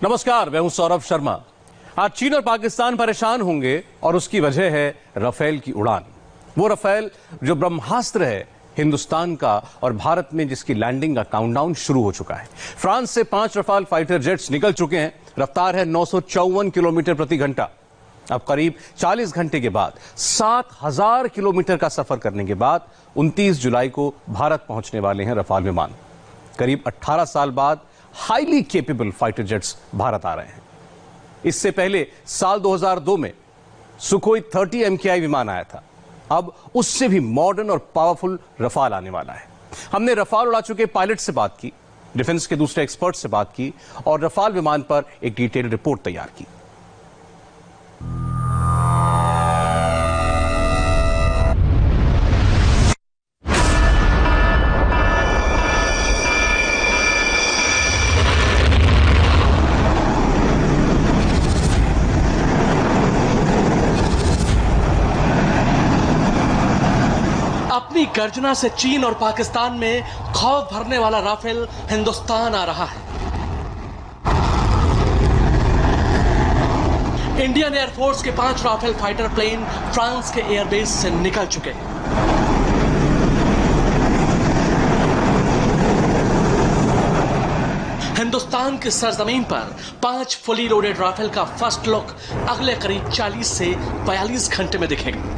नमस्कार, मैं हूं सौरभ शर्मा। आज चीन और पाकिस्तान परेशान होंगे और उसकी वजह है राफेल की उड़ान। वो राफेल जो ब्रह्मास्त्र है हिंदुस्तान का और भारत में जिसकी लैंडिंग का काउंटडाउन शुरू हो चुका है। फ्रांस से 5 रफाल फाइटर जेट्स निकल चुके हैं। रफ्तार है 954 किलोमीटर प्रति घंटा। अब करीब 40 घंटे के बाद 7000 किलोमीटर का सफर करने के बाद 29 जुलाई को भारत पहुंचने वाले हैं रफाल विमान। करीब 18 साल बाद highly capable fighter jets Bharat आ रहे हैं। इससे पहले साल 2002 में सुखोई 30 MKI विमान आया था। अब उससे भी मॉडर्न और पावरफुल रफाल आने वाला है। हमने रफाल उड़ा चुके पायलट से बात की, डिफेंस के दूसरे एक्सपर्ट से बात की और रफाल विमान पर एक डिटेल्ड रिपोर्ट तैयार की। अपनी गर्जना से चीन और पाकिस्तान में खौफ भरने वाला राफेल हिंदुस्तान आ रहा है। इंडियन एयरफोर्स के 5 राफेल फाइटर प्लेन फ्रांस के एयरबेस से निकल चुके हैं। हिंदुस्तान की सरजमीन पर 5 फुली लोडेड राफेल का फर्स्ट लुक अगले करीब 40 से 42 घंटे में दिखेगा।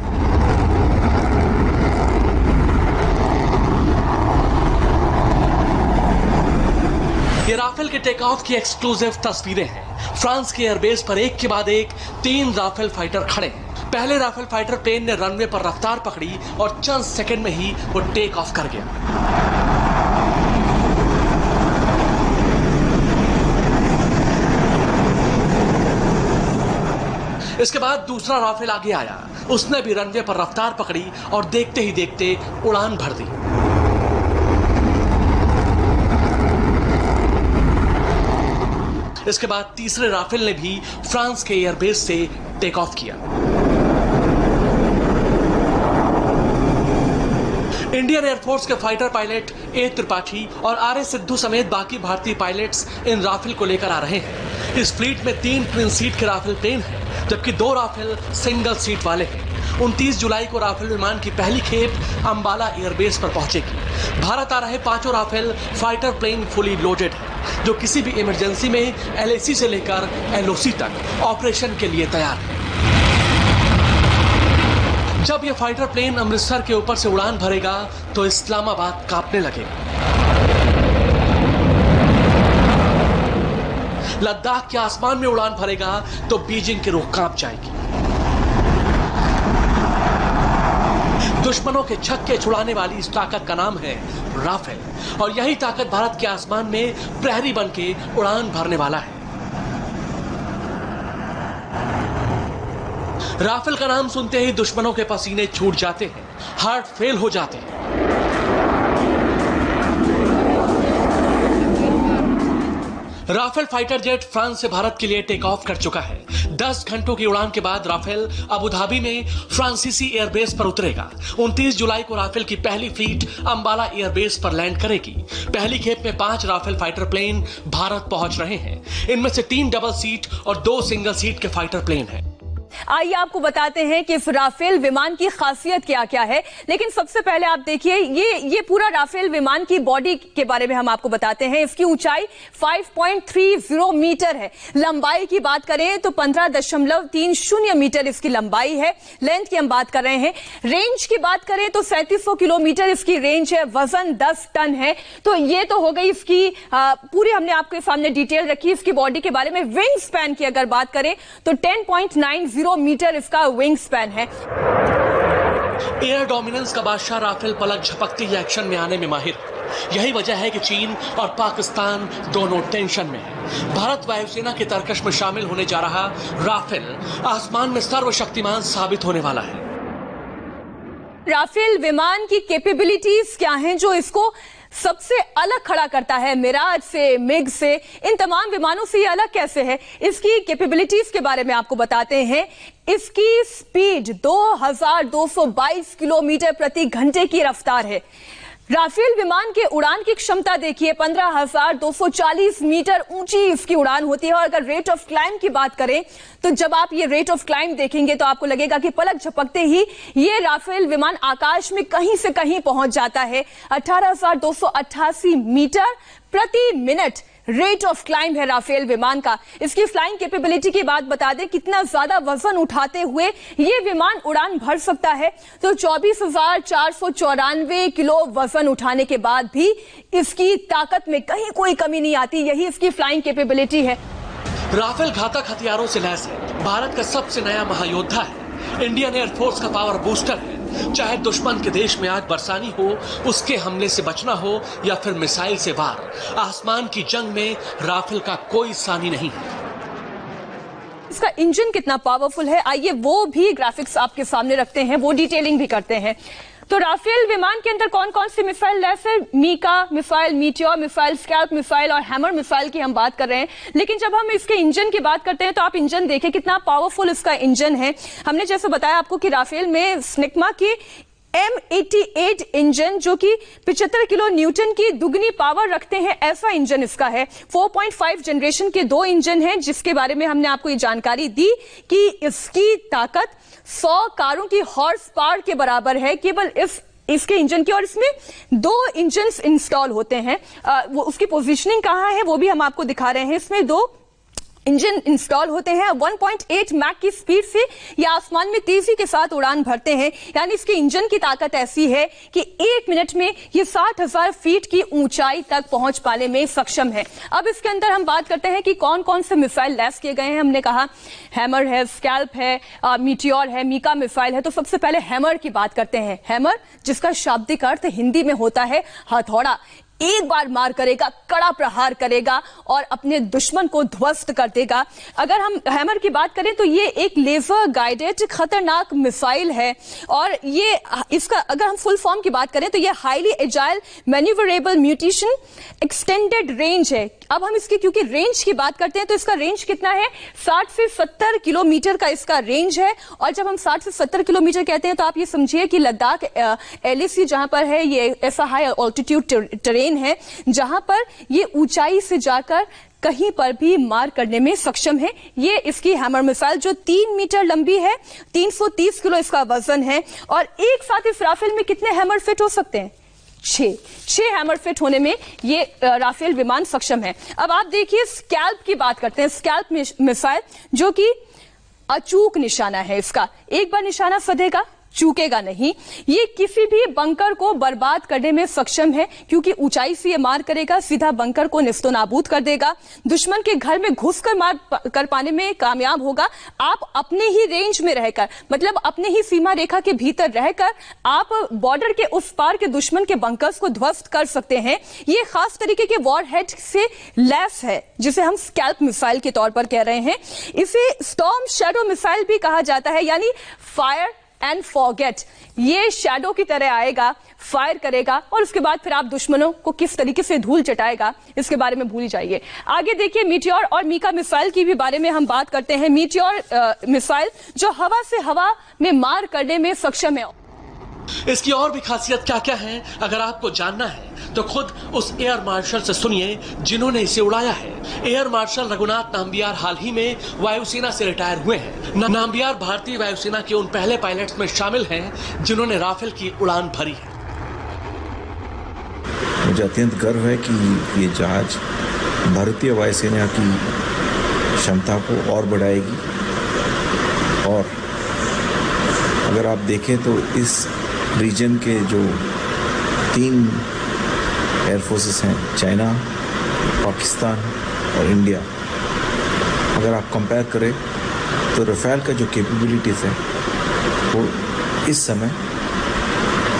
ये राफेल के टेक ऑफ की एक्सक्लूसिव तस्वीरें हैं। फ्रांस के एयरबेस पर एक के बाद एक 3 राफेल फाइटर खड़े हैं। पहले राफेल फाइटर प्लेन ने रनवे पर रफ्तार पकड़ी और चंद सेकंड में ही वो टेक ऑफ कर गया। इसके बाद दूसरा राफेल आगे आया। उसने भी रनवे पर रफ्तार पकड़ी और देखते ही देखते उड़ान भर दी। इसके बाद तीसरे राफेल ने भी फ्रांस के एयरबेस से टेक ऑफ किया। इंडियन एयरफोर्स के फाइटर पायलट ए त्रिपाठी और आर एस सिद्धू समेत बाकी भारतीय पायलट्स इन राफेल को लेकर आ रहे हैं। इस फ्लीट में 3 ट्विन सीट के राफेल प्लेन हैं, जबकि 2 राफेल सिंगल सीट वाले हैं। 29 जुलाई को राफेल विमान की पहली खेप अंबाला एयरबेस पर पहुंचेगी। भारत आ रहे 5 Rafale fighter plane fully loaded है, जो किसी भी इमरजेंसी में LAC से लेकर LOC तक ऑपरेशन के लिए तैयार है। जब यह फाइटर प्लेन अमृतसर के ऊपर से उड़ान भरेगा तो इस्लामाबाद कांपने लगेगा। लद्दाख के आसमान में उड़ान भरेगा तो बीजिंग की रूह कांप जाएगी। दुश्मनों के छक्के छुड़ाने वाली इस ताकत का नाम है राफेल, और यही ताकत भारत के आसमान में प्रहरी बनके उड़ान भरने वाला है। राफेल का नाम सुनते ही दुश्मनों के पसीने छूट जाते हैं, हार्ट फेल हो जाते हैं। राफेल फाइटर जेट फ्रांस से भारत के लिए टेक ऑफ कर चुका है। 10 घंटों की उड़ान के बाद राफेल अबू धाबी में फ्रांसीसी एयरबेस पर उतरेगा। 29 जुलाई को राफेल की पहली फ्लीट अंबाला एयरबेस पर लैंड करेगी। पहली खेप में 5 राफेल फाइटर प्लेन भारत पहुंच रहे हैं। इनमें से 3 डबल सीट और 2 सिंगल सीट के फाइटर प्लेन हैं। आइए आपको बताते हैं कि इस राफेल विमान की खासियत क्या क्या है। लेकिन सबसे पहले आप देखिए ये पूरा राफेल विमान की बॉडी के बारे में हम आपको बताते हैं। इसकी ऊंचाई 5.30 मीटर है। लंबाई की बात करें तो 15.30 मीटर इसकी लंबाई है। लेंथ की हम बात कर रहे हैं। रेंज की बात करें तो 3700 किलोमीटर इसकी रेंज है। वजन 10 टन है। तो ये तो हो गई इसकी पूरी, हमने आपके सामने डिटेल रखी इसकी बॉडी के बारे में। विंग स्पैन की अगर बात करें तो 10.90 मीटर इसका विंग स्पैन है। एयर डोमिनेंस का बादशाह राफेल पलक झपकते ही एक्शन में आने में माहिर। यही वजह है कि चीन और पाकिस्तान दोनों टेंशन में है। भारत वायुसेना के तरकश में शामिल होने जा रहा राफेल आसमान में सर्वशक्तिमान साबित होने वाला है। राफेल विमान की कैपेबिलिटीज क्या हैं जो इसको सबसे अलग खड़ा करता है मिराज से, मिग से, इन तमाम विमानों से ये अलग कैसे है? इसकी कैपेबिलिटीज के बारे में आपको बताते हैं। इसकी स्पीड 2222 किलोमीटर प्रति घंटे की रफ्तार है। राफेल विमान के उड़ान की क्षमता देखिए, 15,240 मीटर ऊंची इसकी उड़ान होती है। और अगर रेट ऑफ क्लाइंब की बात करें तो जब आप ये रेट ऑफ क्लाइंब देखेंगे तो आपको लगेगा कि पलक झपकते ही ये राफेल विमान आकाश में कहीं से कहीं पहुंच जाता है। 18,288 मीटर प्रति मिनट रेट ऑफ क्लाइंब है राफेल विमान का। इसकी फ्लाइंग कैपेबिलिटी की बात बता दें, कितना ज्यादा वजन उठाते हुए ये विमान उड़ान भर सकता है। तो 24,494 किलो वजन उठाने के बाद भी इसकी ताकत में कहीं कोई कमी नहीं आती। यही इसकी फ्लाइंग कैपेबिलिटी है। राफेल घातक हथियारों से लैस है, भारत का सबसे नया महायोद्धा है, इंडियन एयरफोर्स का पावर बूस्टर है। चाहे दुश्मन के देश में आग बरसानी हो, उसके हमले से बचना हो या फिर मिसाइल से वार, आसमान की जंग में राफेल का कोई सानी नहीं है। इसका इंजन कितना पावरफुल है, आइए वो भी ग्राफिक्स आपके सामने रखते हैं, वो डिटेलिंग भी करते हैं। तो राफेल विमान के अंदर कौन कौन सी मिसाइल लैस है? MICA missile, Meteor missile, SCALP missile और हैमर मिसाइल की हम बात कर रहे हैं। लेकिन जब हम इसके इंजन की बात करते हैं तो आप इंजन देखें कितना पावरफुल इसका इंजन है। हमने जैसे बताया आपको कि राफेल में स्निकमा की M88 इंजन जो कि 75 किलो न्यूटन की दुगनी पावर रखते हैं, ऐसा इंजन इसका है। 4.5 जनरेशन के 2 इंजन हैं, जिसके बारे में हमने आपको ये जानकारी दी कि इसकी ताकत 100 कारों की हॉर्स पावर के बराबर है केवल इसके इंजन की। और इसमें 2 इंजन इंस्टॉल होते हैं। वो उसकी पोजीशनिंग कहां है वो भी हम आपको दिखा रहे हैं। इसमें 2 इंजन इंस्टॉल होते हैं। 1.8 मैक की स्पीड से ये आसमान में तेजी के साथ उड़ान भरते हैं। यानी इसके इंजन की ताकत ऐसी है कि 1 मिनट में ये 60,000 फीट की ऊंचाई तक पहुंच पाने में सक्षम है। अब इसके अंदर हम बात करते हैं कि कौन कौन से मिसाइल लैस किए गए हैं। हमने कहा हैमर है, स्कैल्प है, मीटियोर है, मीका मिसाइल है। तो सबसे पहले हैमर की बात करते हैं। हैमर जिसका शाब्दिक अर्थ हिंदी में होता है हथौड़ा, एक बार मार करेगा, कड़ा प्रहार करेगा और अपने दुश्मन को ध्वस्त कर देगा। अगर हम हैमर की बात करें तो ये एक लेजर गाइडेड खतरनाक मिसाइल है। और ये इसका अगर हम फुल फॉर्म की बात करें तो ये highly agile manoeuvrable mutation extended range है। अब हम इसकी क्योंकि रेंज की बात करते हैं तो इसका रेंज कितना है? 60 से 70 किलोमीटर का इसका रेंज है। और जब हम 60 से 70 किलोमीटर कहते हैं तो आप ये समझिए कि लद्दाख LAC जहां पर है, ये ऐसा हाई ऑल्टीट्यूड टेरेन है जहां पर ये ऊंचाई से जाकर कहीं पर भी मार करने में सक्षम है। ये इसकी हैमर मिसाइल जो 3 मीटर लंबी है, 330 किलो इसका वजन है। और एक साथ इस राफेल में कितने हैमर फिट हो सकते हैं? 6 हैमर फिट होने में ये राफेल विमान सक्षम है। अब आप देखिए स्कैल्प की बात करते हैं। स्कैल्प मिसाइल जो कि अचूक निशाना है इसका, एक बार निशाना सधेगा, चूकेगा नहीं। ये किसी भी बंकर को बर्बाद करने में सक्षम है क्योंकि ऊंचाई से ये मार करेगा, सीधा बंकर को निस्तो नाबूद कर देगा। दुश्मन के घर में घुसकर मार कर पाने में कामयाब होगा। आप अपने ही रेंज में रहकर, मतलब अपने ही सीमा रेखा के भीतर रहकर आप बॉर्डर के उस पार के दुश्मन के बंकर्स को ध्वस्त कर सकते हैं। ये खास तरीके के वॉरहेड से लैस है जिसे हम स्कैल्प मिसाइल के तौर पर कह रहे हैं। इसे स्टॉर्म शैडो मिसाइल भी कहा जाता है, यानी फायर एंड फॉरगेट। ये शैडो की तरह आएगा, फायर करेगा और उसके बाद फिर आप दुश्मनों को किस तरीके से धूल चटाएगा इसके बारे में भूल जाइए। आगे देखिए मीटियोर और मीका मिसाइल की भी बारे में हम बात करते हैं। मीटियोर मिसाइल जो हवा से हवा में मार करने में सक्षम है। इसकी और भी खासियत क्या क्या है अगर आपको जानना है तो खुद उस एयर मार्शल से सुनिए जिन्होंने इसे उड़ाया है। एयर मार्शल रघुनाथ नाम्बियार हाल ही में वायुसेना से रिटायर हुए हैं। नाम्बियार भारतीय वायुसेना के उन पहले पायलट्स में शामिल हैं जिन्होंने राफेल की उड़ान भरी है। मुझे अत्यंत गर्व है कि ये जहाज भारतीय वायुसेना की क्षमता को और बढ़ाएगी। और अगर आप देखें तो इस रीजन के जो 3 एयरफोर्सेस हैं, चाइना, पाकिस्तान और इंडिया, अगर आप कंपेयर करें तो राफेल का जो कैपेबिलिटीज है वो इस समय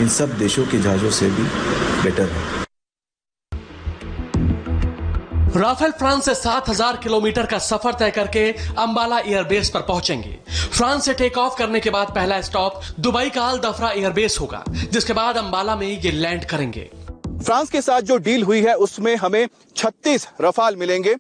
इन सब देशों के जहाज़ों से भी बेटर है। राफेल फ्रांस से 7,000 किलोमीटर का सफर तय करके अंबाला एयरबेस पर पहुंचेंगे। फ्रांस से टेक ऑफ करने के बाद पहला स्टॉप दुबई का अल दफरा एयरबेस होगा, जिसके बाद अंबाला में ये लैंड करेंगे। फ्रांस के साथ जो डील हुई है उसमें हमें 36 रफाल मिलेंगे।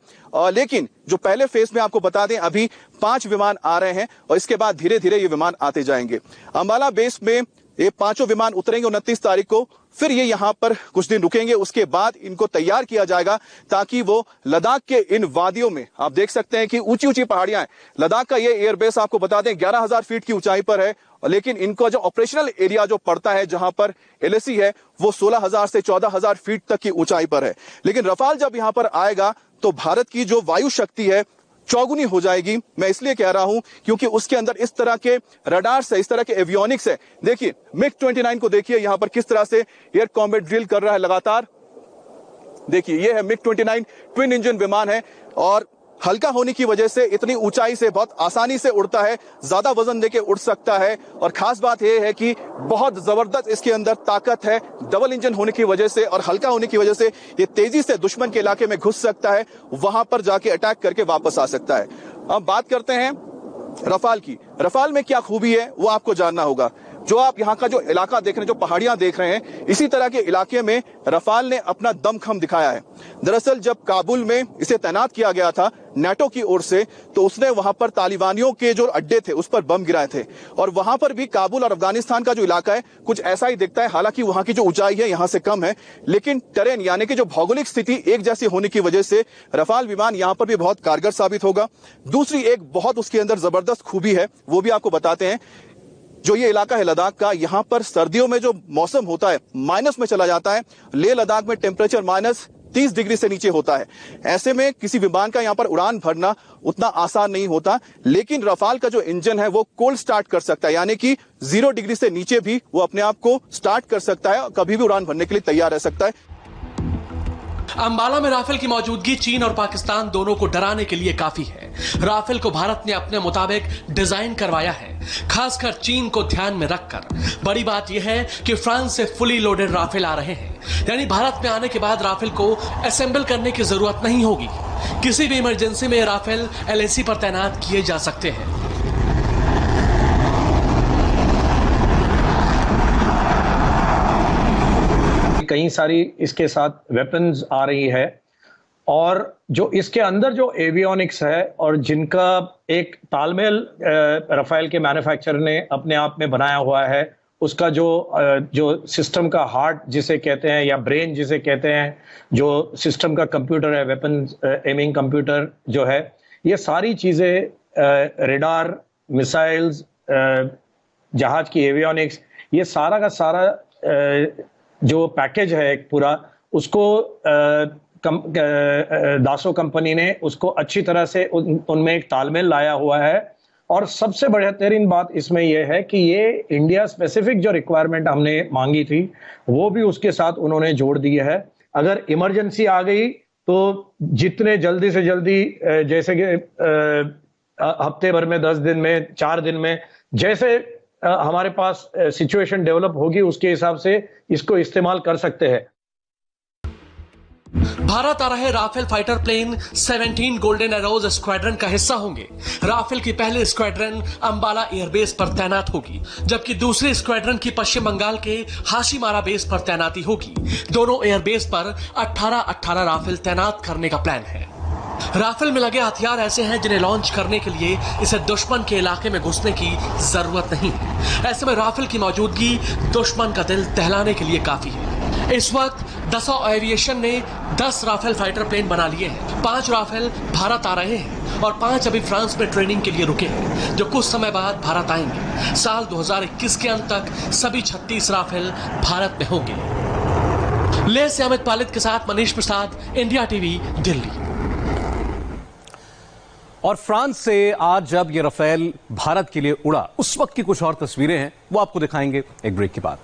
लेकिन जो पहले फेज में आपको बता दें अभी 5 विमान आ रहे हैं और इसके बाद धीरे धीरे ये विमान आते जाएंगे। अंबाला बेस में ये पांचों विमान उतरेंगे 29 तारीख को, फिर ये यहां पर कुछ दिन रुकेंगे, उसके बाद इनको तैयार किया जाएगा ताकि वो लद्दाख के इन वादियों में, आप देख सकते हैं कि ऊंची ऊंची पहाड़ियां हैं। लद्दाख का ये एयरबेस आपको बता दें 11,000 फीट की ऊंचाई पर है, लेकिन इनको जो ऑपरेशनल एरिया जो पड़ता है जहां पर LAC है वो 16,000 से 14,000 फीट तक की ऊंचाई पर है। लेकिन रफाल जब यहां पर आएगा तो भारत की जो वायु शक्ति है चौगुनी हो जाएगी। मैं इसलिए कह रहा हूं क्योंकि उसके अंदर इस तरह के रडार्स है, इस तरह के एवियोनिक्स है। देखिए MiG-29 को देखिए यहां पर किस तरह से एयर कॉम्बैट ड्रिल कर रहा है लगातार। देखिए ये है MiG-29 ट्विन इंजन विमान है और हल्का होने की वजह से इतनी ऊंचाई से बहुत आसानी से उड़ता है, ज्यादा वजन देके उड़ सकता है। और खास बात यह है कि बहुत जबरदस्त इसके अंदर ताकत है, डबल इंजन होने की वजह से और हल्का होने की वजह से ये तेजी से दुश्मन के इलाके में घुस सकता है, वहां पर जाके अटैक करके वापस आ सकता है। अब बात करते हैं रफाल की। रफाल में क्या खूबी है वो आपको जानना होगा। जो आप यहाँ का जो इलाका देख रहे हैं, जो पहाड़ियां देख रहे हैं, इसी तरह के इलाके में रफाल ने अपना दमखम दिखाया है। दरअसल जब काबुल में इसे तैनात किया गया था नाटो की ओर से, तो उसने वहां पर तालिबानियों के जो अड्डे थे उस पर बम गिराए थे। और वहां पर भी काबुल और अफगानिस्तान का जो इलाका है कुछ ऐसा ही दिखता है। हालांकि वहां की जो ऊंचाई है यहां से कम है, लेकिन टेरेन यानी कि जो भौगोलिक स्थिति एक जैसी होने की वजह से रफाल विमान यहां पर भी बहुत कारगर साबित होगा। दूसरी एक बहुत उसके अंदर जबरदस्त खूबी है, वो भी आपको बताते हैं। जो ये इलाका है लद्दाख का, यहां पर सर्दियों में जो मौसम होता है माइनस में चला जाता है। लेह लद्दाख में टेम्परेचर -30 डिग्री से नीचे होता है। ऐसे में किसी विमान का यहां पर उड़ान भरना उतना आसान नहीं होता। लेकिन रफाल का जो इंजन है वो कोल्ड स्टार्ट कर सकता है, यानी कि 0 डिग्री से नीचे भी वो अपने आप को स्टार्ट कर सकता है और कभी भी उड़ान भरने के लिए तैयार रह सकता है। अंबाला में राफेल की मौजूदगी चीन और पाकिस्तान दोनों को डराने के लिए काफी है। राफेल को भारत ने अपने मुताबिक डिजाइन करवाया है, खासकर चीन को ध्यान में रखकर। बड़ी बात यह है कि फ्रांस से फुली लोडेड राफेल आ रहे हैं, यानी भारत में आने के बाद राफेल को असेंबल करने की जरूरत नहीं होगी। किसी भी इमरजेंसी में राफेल LAC पर तैनात किए जा सकते हैं। कई सारी इसके साथ वेपन्स आ रही है और जो इसके अंदर जो एवियोनिक्स है और जिनका एक तालमेल रफेल के मैन्युफैक्चरर ने अपने आप में बनाया हुआ है, उसका जो सिस्टम का हार्ट जिसे कहते हैं या ब्रेन जिसे कहते हैं, जो सिस्टम का कंप्यूटर है, वेपन एमिंग कंप्यूटर जो है, ये सारी चीजें रेडार, मिसाइल्स, जहाज की एवियोनिक्स, ये सारा का सारा जो पैकेज है एक पूरा, उसको दासो कंपनी ने उसको अच्छी तरह से उनमें एक तालमेल लाया हुआ है। और सबसे बेहतरीन बात इसमें यह है कि ये इंडिया स्पेसिफिक जो रिक्वायरमेंट हमने मांगी थी वो भी उसके साथ उन्होंने जोड़ दी है। अगर इमरजेंसी आ गई तो जितने जल्दी से जल्दी, जैसे कि हफ्ते भर में, 10 दिन में, 4 दिन में, जैसे हमारे पास सिचुएशन डेवलप होगी उसके हिसाब से इसको इस्तेमाल कर सकते हैं। भारत आ रहे Rafale fighter plane 17 Golden Arrows squadron का हिस्सा होंगे। राफेल की पहली स्क्वाड्रन अंबाला एयरबेस पर तैनात होगी, जबकि दूसरी स्क्वाड्रन की पश्चिम बंगाल के हाशीमारा बेस पर तैनाती होगी। दोनों एयरबेस पर 18 राफेल तैनात करने का प्लान है। राफेल में लगे हथियार ऐसे हैं जिन्हें लॉन्च करने के लिए इसे दुश्मन के इलाके में घुसने की जरूरत नहीं है। ऐसे में राफेल की मौजूदगी दुश्मन का दिल दहलाने के लिए काफी है। इस वक्त दसॉ एविएशन ने 10 राफेल फाइटर प्लेन बना लिए हैं। 5 राफेल भारत आ रहे हैं और 5 अभी फ्रांस में ट्रेनिंग के लिए रुके हैं, जो कुछ समय बाद भारत आएंगे। साल 2021 के अंत तक सभी 36 राफेल भारत में होंगे। लेह से अमित पालित के साथ मनीष प्रसाद, इंडिया टीवी, दिल्ली। और फ्रांस से आज जब ये राफेल भारत के लिए उड़ा, उस वक्त की कुछ और तस्वीरें हैं, वो आपको दिखाएंगे एक ब्रेक के बाद।